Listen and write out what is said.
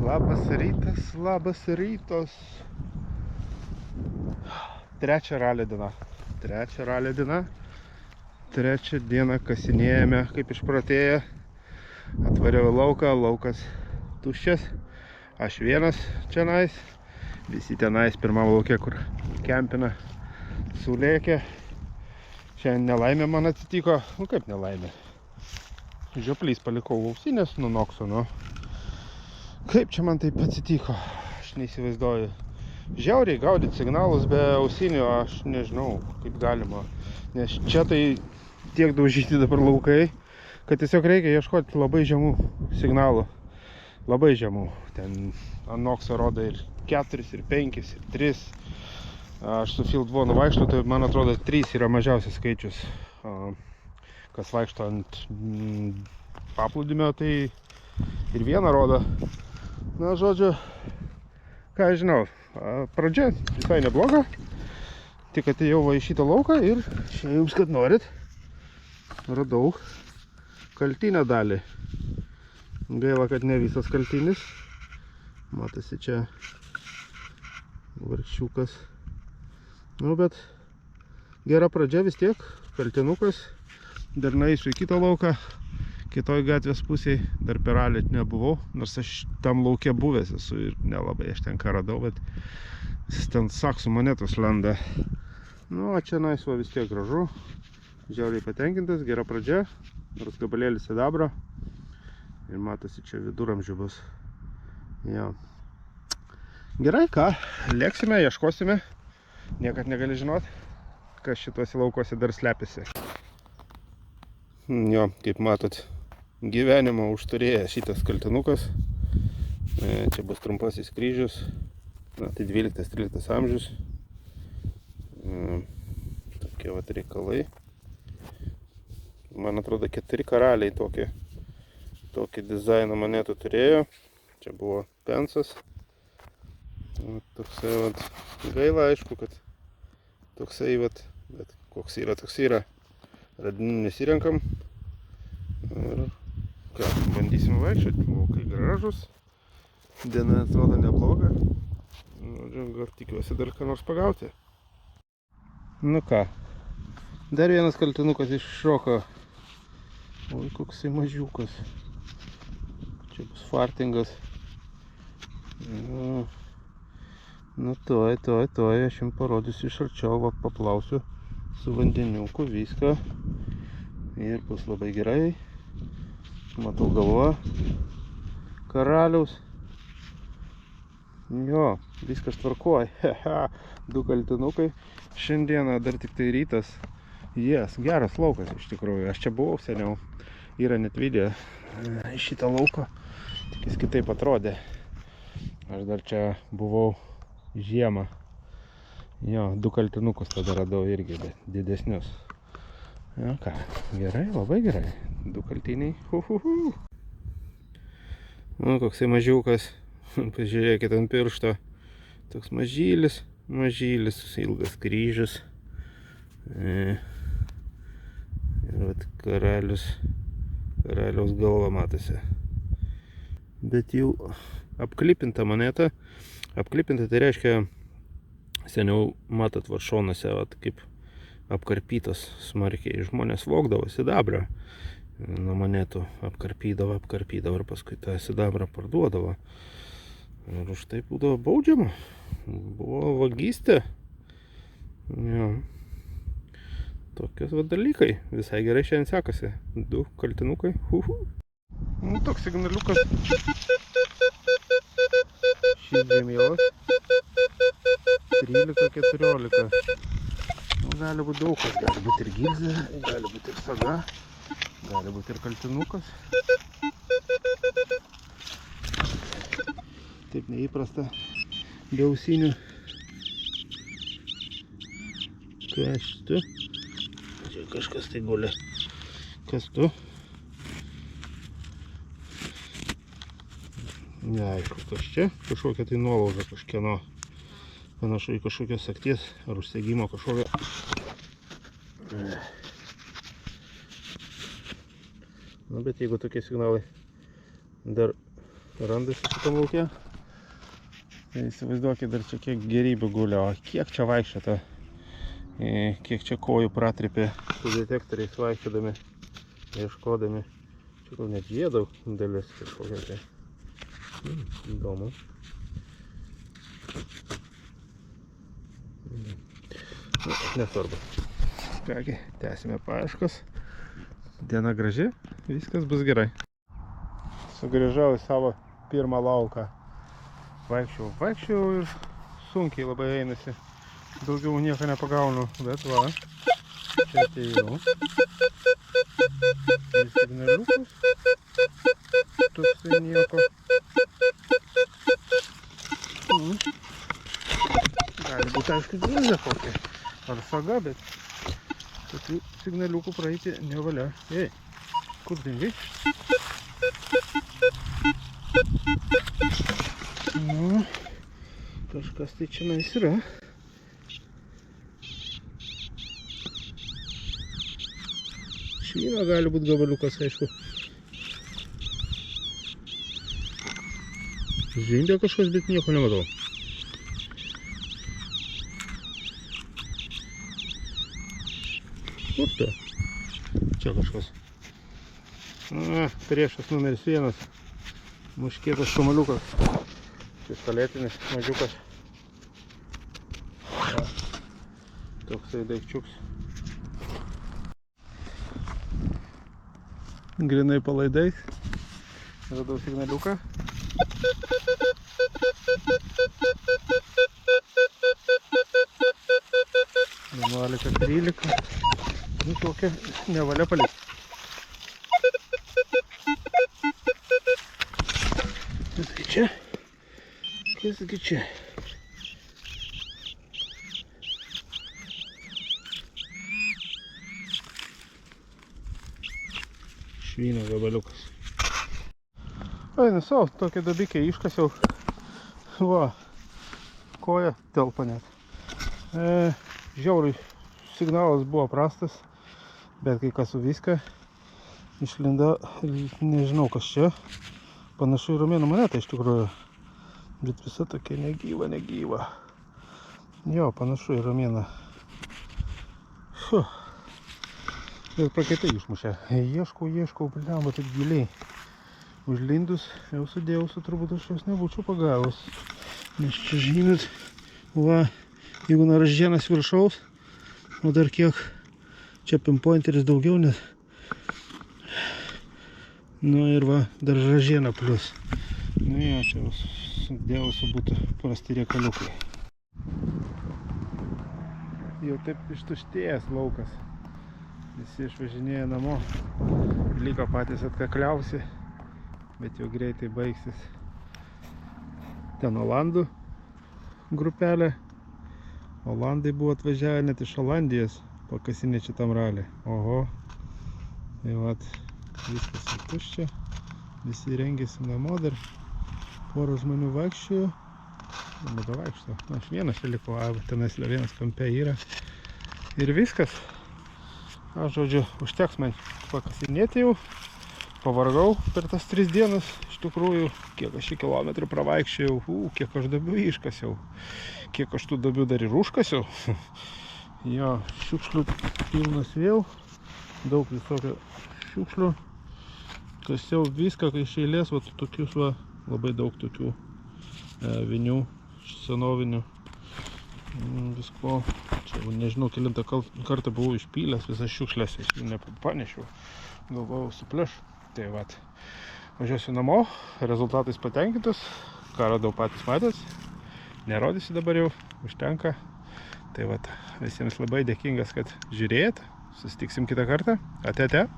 Labas rytas, labas rytas. Trečia ralio diena. Trečią dieną kasinėjame kaip išprotėję. Atvariau į lauką, laukas tuščias. Aš vienas čianais. Visi tenais pirmam lauke, kur kempina, sulėkė. Šiandien nelaimė man atsitiko. Nu kaip nelaimė? Žioplys palikau ausinės nuo nokso, nu. Kaip čia man taip atsitiko? Aš neįsivaizduoju. Žiauriai gaudyti signalus be ausinių, aš nežinau, kaip galima. Nes čia tai tiek daužyti dabar laukai, kad tiesiog reikia ieškoti labai žemų signalų. Labai žemų. Ten ant nokso rodo ir 4, ir 5, ir 3. Aš su Field One vaikštau, tai man atrodo 3 yra mažiausias skaičius. Kas vaikšto ant paplūdimio, tai ir vieną rodo. Na, žodžiu, ką aš žinau, pradžia visai nebloga. Tik atėjau va į šitą lauką ir šiandien jums, kad norit, radau kaltinę dalį. Gaila, kad ne visas kaltinis. Matosi čia vargšiukas. Nu, bet gera pradžia vis tiek. Kaltinukas. Dar naisiu į kitą lauką. Kitoj gatvės pusėj dar per ralį nebuvau, nors aš tam lauke buvęs esu ir nelabai aš ten ką radau, bet ten saksų monetos lenda. Nu, o čia naisvo vis tiek gražu, žiauriai patenkintas, gera pradžia, nors gabalėlis sidabro ir matosi čia viduramžių bus. Jo. Gerai, ką, lėksime, ieškosime, niekad negali žinot, kas šituose laukuose dar slepiasi. Jo, kaip matot, gyvenimą užturėjęs šitas kaltinukas. Čia bus trumpasis kryžius. Na, tai 12-13 amžius. Tokie vat reikalai. Man atrodo, 4 karaliai tokį dizainą monetų turėjo. Čia buvo pensas. Toksai vat, gaila aišku, kad toksai vat, bet koks yra, toks yra. Radinių nesirenkam. Ir ką, bandysime vaikščioti. Laukai gražus. Diena atrodo nebloga. Gal tikiuosi dar ką nors pagauti. Nu ką, dar vienas kaltinukas iššoko. Oi, koksai mažiukas. Čia bus fartingas. Nu toj, aš jums parodysiu iš arčiau, va, paplausiu su vandeniuku viską. Ir bus labai gerai. Matau galva karaliaus. Jo, viskas tvarkoj. 2 kaltinukai. Šiandieną dar tik tai rytas. Geras laukas iš tikrųjų. Aš čia buvau seniau. Yra net video iš šitą lauką. Tik jis kitaip atrodė. Aš dar čia buvau žiemą. Jo, 2 kaltinukus tada radau irgi, bet didesnius. Ja, ką, gerai, labai gerai. 2 kaltiniai. Nu, koksai mažiukas. Pažiūrėkit ant piršto. Toks mažylis, ilgas kryžius. Ir vat karaliaus galva matosi. Bet jau apklipinta moneta. Apklipinta tai reiškia, seniau matot va šonuose, vat kaip apkarpytos smarkiai. Žmonės vogdavo sidabrą nuo monetų. Apkarpydavo ir paskui tą sidabrą parduodavo. Ir už tai būdavo baudžiama. Buvo vagystė. Jo. Tokios va dalykai. Visai gerai šiandien sekasi. 2 kaltinukai. Nu, toks signaliukas. Šis žemėlas. 13-14. Nu, gali būti daug kas. Gali būti ir gilzė, gali būti ir saga, gali būti ir kaltinukas. Taip neįprasta. Be ausinių. Kas tu? Čia kažkas tai guli. Kas tu? Neaišku, kas čia. Kažkokia tai nuolauža kažkieno. Panašu į kažkokios sakties ar užsegimo kažkokio. Na, bet jeigu tokie signalai dar randasi šitam lauke. Tai įsivaizduokit, dar čia kiek gerybių gulia, o kiek čia vaikščiota, kiek čia kojų pratripė su detektoriais vaikščiodami, ieškodami. Čia gal net jie daug dalis kažkokia tai. Įdomu. Nesvarbu. Kągi, tęsime paieškas. Diena graži, viskas bus gerai. Sugrįžau į savo pirmą lauką. Vaikščiau ir sunkiai labai einasi. Daugiau nieko nepagaunu, bet va, čia atėjau. Ir signaliukus. Toksai nieko. Gali būti aišku gilzė kokia. Ar saga, bet tokių signaliukų praeiti nevalia. Ei, kur dingai? Nu, kažkas tai čia nais yra. Švyno gali būti gabaliukas, aišku. Žimbė kažkas, bet nieko nematau. Kur tu? Čia kažkas. Priešas numeris 1. Muškėtas šumaliukas. Pistoletinis mažiukas. Toksai daikčiuks. Grinai palaidais. Radau signaliuką. Vienuolika, 13. Nu kokia nevalia palikti. Kasgi čia? Švyno gabaliukas. Eina savo, tokia dabikė iškasiau. Va, koja telpa net. Žiauriai signalas buvo prastas, bet kai kasu viską, išlinda, nežinau kas čia. Panašu į romėnų monetą iš tikrųjų. Bet visa tokia negyva. Jo, panašu į romėną. Ir prakaitai išmušė. Ieškau, bliamba, taip giliai. Užlindus, jau sudėjausi, turbūt aš jos nebūčiau pagavus. Nes čia žinot, va, jeigu naražienas viršaus, o dar kiek, čia pinpointeris daugiau, nes. Nu ir va, dar ražiena plus. Nu jo, čia sudėjausi būtų prasti riekaliukai. Jau taip ištuštėjęs laukas. Visi išvažinėja namo. Liko patys atkakliausi, bet jau greitai baigsis. Ten Olandų grupelė. Olandai buvo atvažiavę net iš Olandijos pakasinė šitam ralį. Oho. Tai vat, viskas jau tuščia. Visi rengėsi namo dar. Porą žmonių vaikščiojo. Nebevaikšto. Aš vienas čia liko, tenais vienas kampe yra. Ir viskas. Aš žodžiu, užteks man pakasinėti jau. Pavargau per tas 3 dienas. Iš tikrųjų, kiek aš į kilometrų pravaikščiojau. Kiek aš duobių iškasiau. Kiek aš tų duobių dar ir užkasiau. Jo, šiukšlių pilnas vėl. Daug visokio šiukšlių. Kasiau viską, kai iš eilės, va, tokius va, labai daug tokių vinių, senovinių, visko. Čia, nežinau, kelintą kartą buvau išpylęs visas šiukšlės, nepanešiau, galvojau supleš. Tai vat, važiuosiu namo, rezultatais patenkintas, ką radau patys matęs, nerodysiu dabar jau, užtenka. Tai vat, visiems labai dėkingas, kad žiūrėjot, susitiksim kitą kartą, ate.